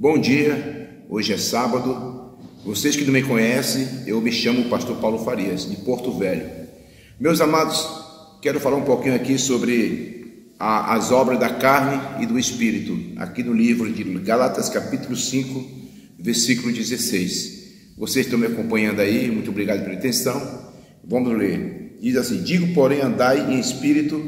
Bom dia, hoje é sábado. Vocês que não me conhecem, eu me chamo Pastor Paulo Farias, de Porto Velho. Meus amados, quero falar um pouquinho aqui sobre as obras da carne e do Espírito, aqui no livro de Gálatas, capítulo 5, versículo 16. Vocês estão me acompanhando aí, muito obrigado pela atenção. Vamos ler. Diz assim: digo, porém, andai em espírito,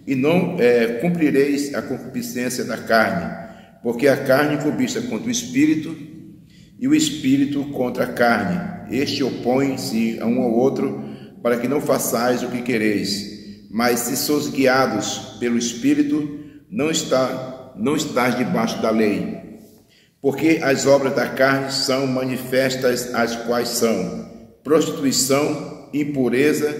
e não cumprireis a concupiscência da carne, porque a carne cobiça contra o espírito, e o espírito contra a carne. Este opõe-se a um ao outro, para que não façais o que quereis. Mas se sois guiados pelo espírito, não estás debaixo da lei. Porque as obras da carne são manifestas, as quais são prostituição, impureza,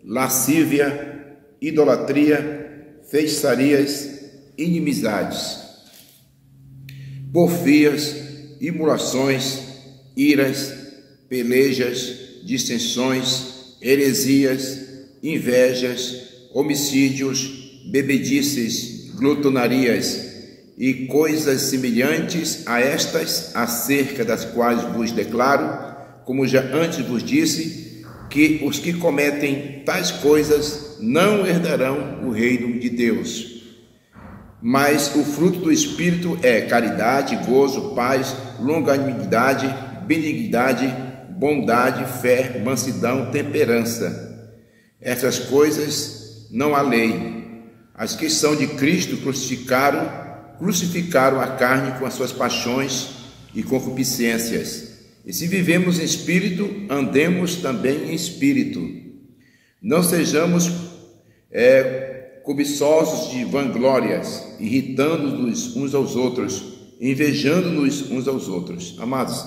lascívia, idolatria, feitiçarias, inimizades, porfias, imulações, iras, pelejas, dissensões, heresias, invejas, homicídios, bebedices, glutonarias e coisas semelhantes a estas, acerca das quais vos declaro, como já antes vos disse, que os que cometem tais coisas não herdarão o reino de Deus. Mas o fruto do Espírito é caridade, gozo, paz, longanimidade, benignidade, bondade, fé, mansidão, temperança. Essas coisas não há lei. As que são de Cristo crucificaram a carne com as suas paixões e concupiscências. E se vivemos em espírito, andemos também em espírito. Não sejamos cobiçosos de vanglórias, irritando-nos uns aos outros, invejando-nos uns aos outros. Amados,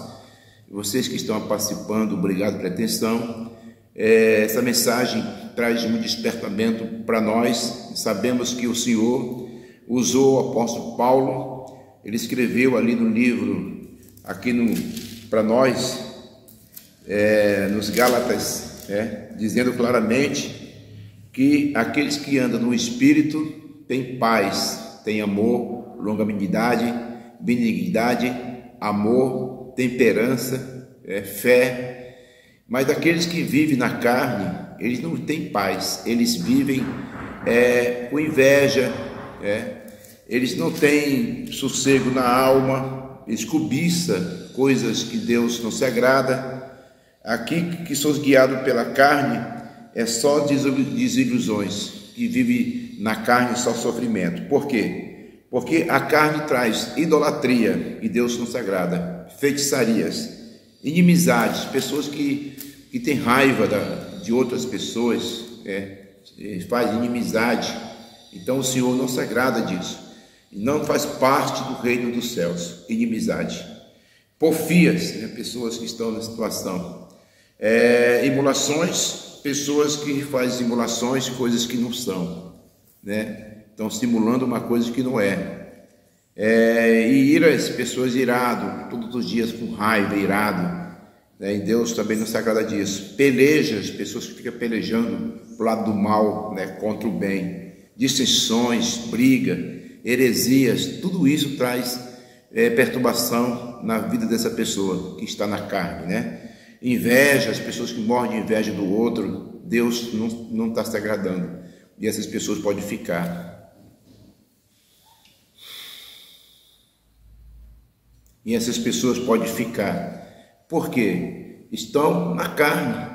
vocês que estão participando, obrigado pela atenção. Essa mensagem traz um despertamento para nós. Sabemos que o Senhor usou o apóstolo Paulo. Ele escreveu ali no livro, para nós, nos Gálatas, dizendo claramente que aqueles que andam no Espírito têm paz, têm amor, longanimidade, benignidade, amor, temperança, fé. Mas aqueles que vivem na carne, eles não têm paz, eles vivem com inveja, eles não têm sossego na alma, eles cobiçam coisas que Deus não se agrada. Aqui que somos guiados pela carne, é só desilusões, que vive na carne só sofrimento. Por quê? Porque a carne traz idolatria, e Deus não se agrada, feitiçarias, inimizades, pessoas que têm raiva de outras pessoas, faz inimizade. Então o Senhor não se agrada disso, e não faz parte do reino dos céus, inimizade. Porfias, pessoas que estão na situação, imulações, pessoas que fazem simulações, coisas que não são, estão simulando uma coisa que não é. E iras, pessoas iradas, todos os dias com raiva, irado, e Deus também não se agrada disso. Pelejas, pessoas que ficam pelejando pro lado do mal, contra o bem. Dissensões, briga, heresias, tudo isso traz perturbação na vida dessa pessoa que está na carne, Inveja, as pessoas que morrem de inveja do outro, Deus não está se agradando, e essas pessoas podem ficar. E essas pessoas podem ficar, porque estão na carne,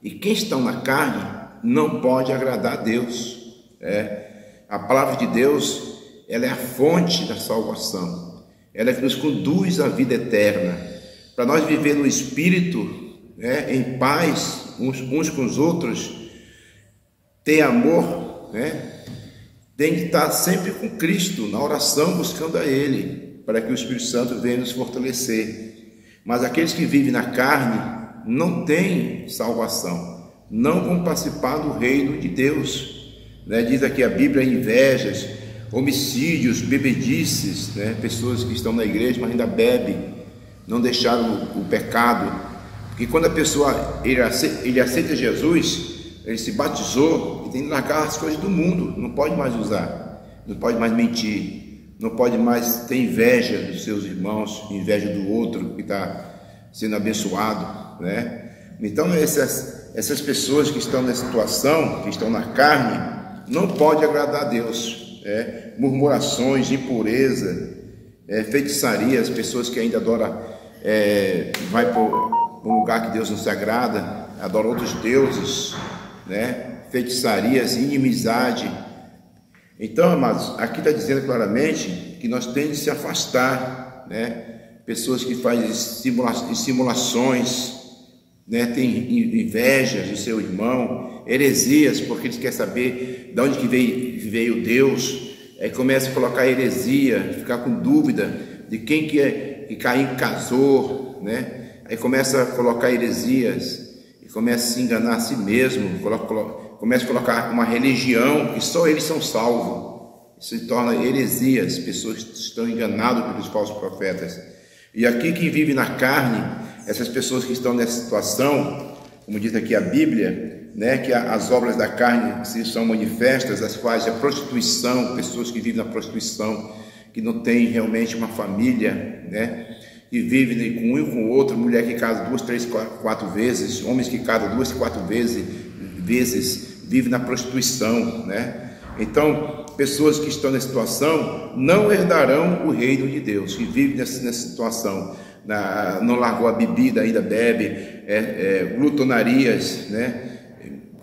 e quem está na carne não pode agradar a Deus. A palavra de Deus, ela é a fonte da salvação, ela é que nos conduz à vida eterna. Para nós viver no Espírito, em paz uns com os outros, ter amor, tem que estar sempre com Cristo, na oração, buscando a Ele, para que o Espírito Santo venha nos fortalecer. Mas aqueles que vivem na carne não têm salvação, não vão participar do reino de Deus. Diz aqui a Bíblia: invejas, homicídios, bebedices, pessoas que estão na igreja, mas ainda bebem, não deixaram o pecado. Porque quando a pessoa ele aceita Jesus, ele se batizou, e tem que largar as coisas do mundo, não pode mais usar, não pode mais mentir, não pode mais ter inveja dos seus irmãos, inveja do outro que está sendo abençoado, né? Então essas pessoas que estão nessa situação, que estão na carne, não pode agradar a Deus. Murmurações, impureza, feitiçarias, pessoas que ainda adoram, vai para um lugar que Deus não se agrada, adoram outros deuses, né? Feitiçarias, inimizade. Então, amados, aqui está dizendo claramente que nós temos de se afastar, né? Pessoas que fazem simulações, né? Tem inveja do seu irmão, heresias, porque eles querem saber de onde que veio Deus, começa a colocar heresia, ficar com dúvida de quem que Caim casou, né? Aí começa a colocar heresias, e começa a se enganar a si mesmo, começa a colocar uma religião que só eles são salvos, se torna heresias, pessoas que estão enganadas pelos falsos profetas. E aqui quem vive na carne, essas pessoas que estão nessa situação, como diz aqui a Bíblia, né, que as obras da carne se são manifestas, as quais a prostituição, pessoas que vivem na prostituição, que não tem realmente uma família, né, que vivem com um e com o outro, mulher que casa 2, 3, 4 vezes, homens que casam 2, 4 vezes vivem na prostituição, né? Então, pessoas que estão nessa situação não herdarão o reino de Deus, que vivem nessa situação, não largou a bebida, ainda bebe, glutonarias, né?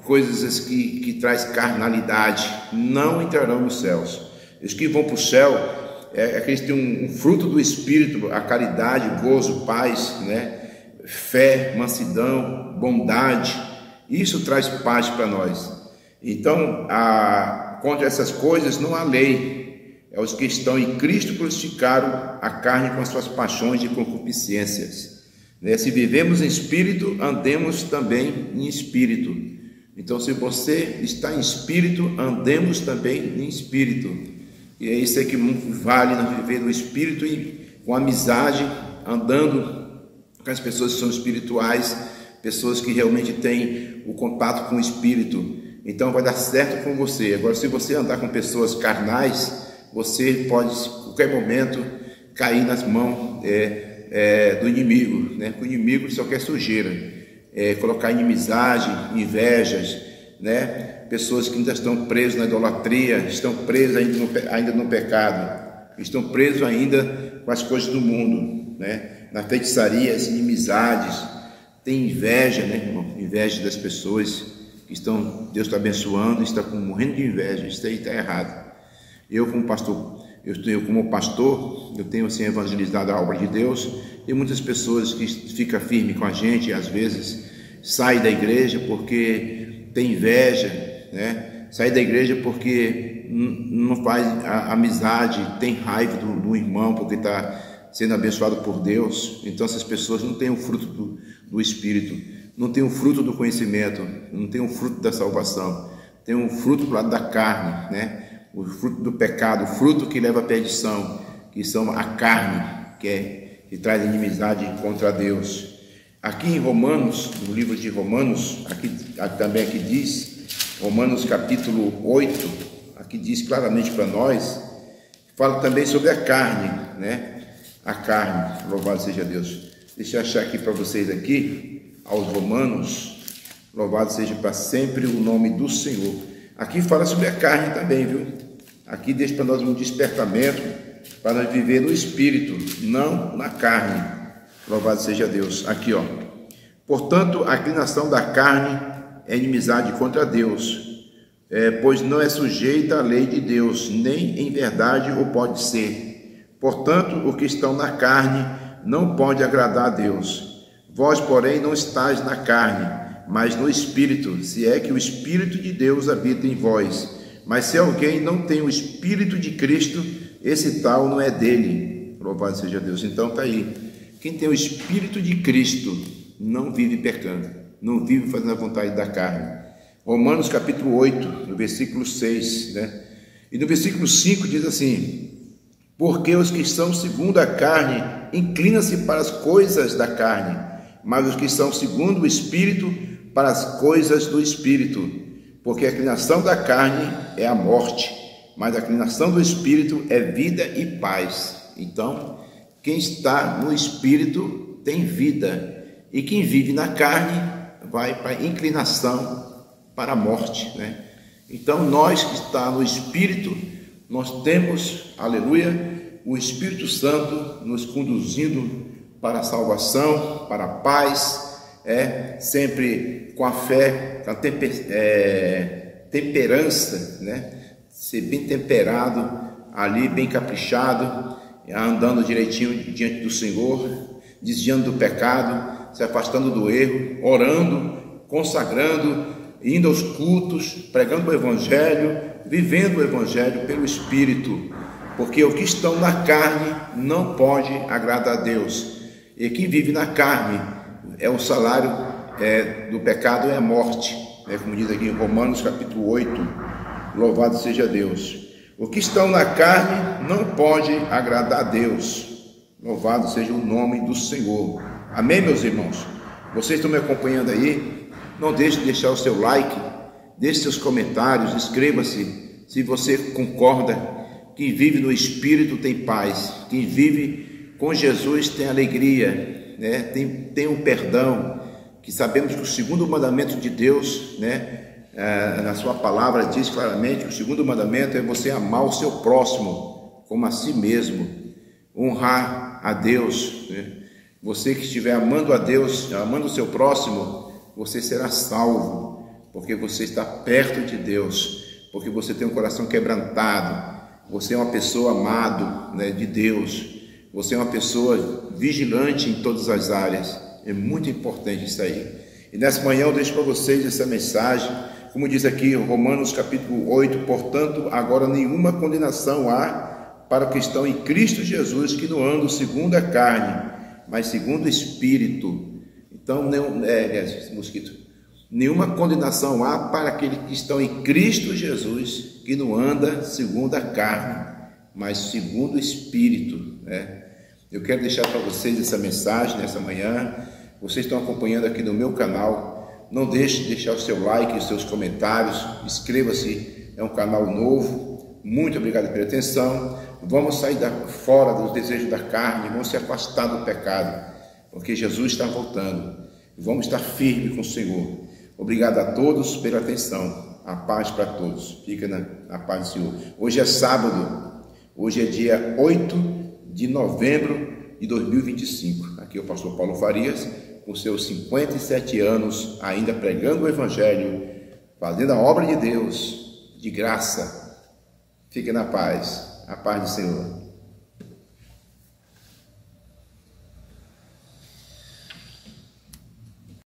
Coisas que traz carnalidade, não entrarão nos céus. Os que vão para o céu aqueles que têm um fruto do Espírito, a caridade, gozo, paz, né? Fé, mansidão, bondade. Isso traz paz para nós. Então, contra essas coisas não há lei. Os que estão em Cristo crucificaram a carne com as suas paixões e concupiscências. Se vivemos em espírito, andemos também em espírito. Então, se você está em espírito, andemos também em espírito. E é isso que vale nós viver no espírito e com amizade, andando com as pessoas que são espirituais, pessoas que realmente têm o contato com o espírito. Então vai dar certo com você. Agora, se você andar com pessoas carnais, você pode, em qualquer momento, cair nas mãos do inimigo, né? O inimigo só quer sujeira, colocar inimizade, invejas, né? Pessoas que ainda estão presas na idolatria, estão presas ainda no pecado, estão presos ainda com as coisas do mundo, né? Na feitiçaria, as inimizades, tem inveja, né, irmão? Inveja das pessoas que estão, Deus está abençoando, está morrendo de inveja. Isso aí está errado. Eu como pastor, eu tenho assim evangelizado a obra de Deus. Tem muitas pessoas que ficam firmes com a gente, às vezes saem da igreja porque tem inveja, né? Sai da igreja porque não faz amizade, tem raiva do irmão porque está sendo abençoado por Deus. Então essas pessoas não têm o fruto do Espírito, não têm o fruto do conhecimento, não têm o fruto da salvação, tem um fruto do lado da carne, né? O fruto do pecado, o fruto que leva à perdição, que são a carne, que traz inimizade contra Deus. Aqui em Romanos, no livro de Romanos, também diz, Romanos capítulo 8, aqui diz claramente para nós, fala também sobre a carne, né? A carne, louvado seja Deus. Deixa eu achar aqui para vocês aqui, aos Romanos, louvado seja para sempre o nome do Senhor. Aqui fala sobre a carne também, viu? Aqui deixa para nós um despertamento, para nós viver no Espírito, não na carne. Louvado seja Deus. Aqui, ó. Portanto, a inclinação da carne é inimizade contra Deus, pois não é sujeita à lei de Deus, nem em verdade o pode ser. Portanto, os que estão na carne não pode agradar a Deus. Vós, porém, não estáis na carne, mas no Espírito, se é que o Espírito de Deus habita em vós. Mas se alguém não tem o Espírito de Cristo, esse tal não é dele. Louvado seja Deus. Então está aí. Quem tem o Espírito de Cristo não vive pecando, não vive fazendo a vontade da carne. Romanos capítulo 8, no versículo 6, né? E no versículo 5 diz assim: porque os que são segundo a carne inclinam-se para as coisas da carne, mas os que são segundo o Espírito para as coisas do Espírito. Porque a inclinação da carne é a morte, mas a inclinação do Espírito é vida e paz. Então, quem está no Espírito tem vida, e quem vive na carne vai para a inclinação, para a morte, né? Então, nós que está no Espírito, nós temos, aleluia, o Espírito Santo nos conduzindo para a salvação, para a paz, sempre com a fé, com a temperança, né? Ser bem temperado ali, bem caprichado, andando direitinho diante do Senhor, desviando do pecado, se afastando do erro, orando, consagrando, indo aos cultos, pregando o Evangelho, vivendo o Evangelho pelo Espírito, porque o que estão na carne não pode agradar a Deus, e quem vive na carne, o salário do pecado é a morte, como diz aqui em Romanos capítulo 8, louvado seja Deus. O que estão na carne não pode agradar a Deus, louvado seja o nome do Senhor. Amém, meus irmãos? Vocês estão me acompanhando aí? Não deixe de deixar o seu like, deixe seus comentários, inscreva-se se você concorda. Quem vive no Espírito tem paz, quem vive com Jesus tem alegria, né? Tem um perdão, que sabemos que o segundo mandamento de Deus, né? Na sua palavra diz claramente que o segundo mandamento é você amar o seu próximo como a si mesmo, honrar a Deus, né? Você que estiver amando a Deus, amando o seu próximo, você será salvo, porque você está perto de Deus, porque você tem um coração quebrantado, você é uma pessoa amada, né, de Deus, você é uma pessoa vigilante em todas as áreas. É muito importante isso aí. E nessa manhã eu deixo para vocês essa mensagem, como diz aqui Romanos capítulo 8, portanto, agora nenhuma condenação há para os que estão em Cristo Jesus, que não andam segundo a carne, mas segundo o Espírito. Então, nenhuma condenação há para aqueles que estão em Cristo Jesus, que não anda segundo a carne, mas segundo o Espírito, né? Eu quero deixar para vocês essa mensagem nessa manhã. Vocês estão acompanhando aqui no meu canal. Não deixe de deixar o seu like, os seus comentários. Inscreva-se, é um canal novo. Muito obrigado pela atenção. Vamos sair fora dos desejos da carne, vamos se afastar do pecado, porque Jesus está voltando. Vamos estar firmes com o Senhor. Obrigado a todos pela atenção. A paz para todos. Fica na paz do Senhor. Hoje é sábado. Hoje é dia 8 de novembro de 2025. Aqui é o pastor Paulo Farias, com seus 57 anos, ainda pregando o Evangelho, fazendo a obra de Deus, de graça. Fique na paz, a paz do Senhor.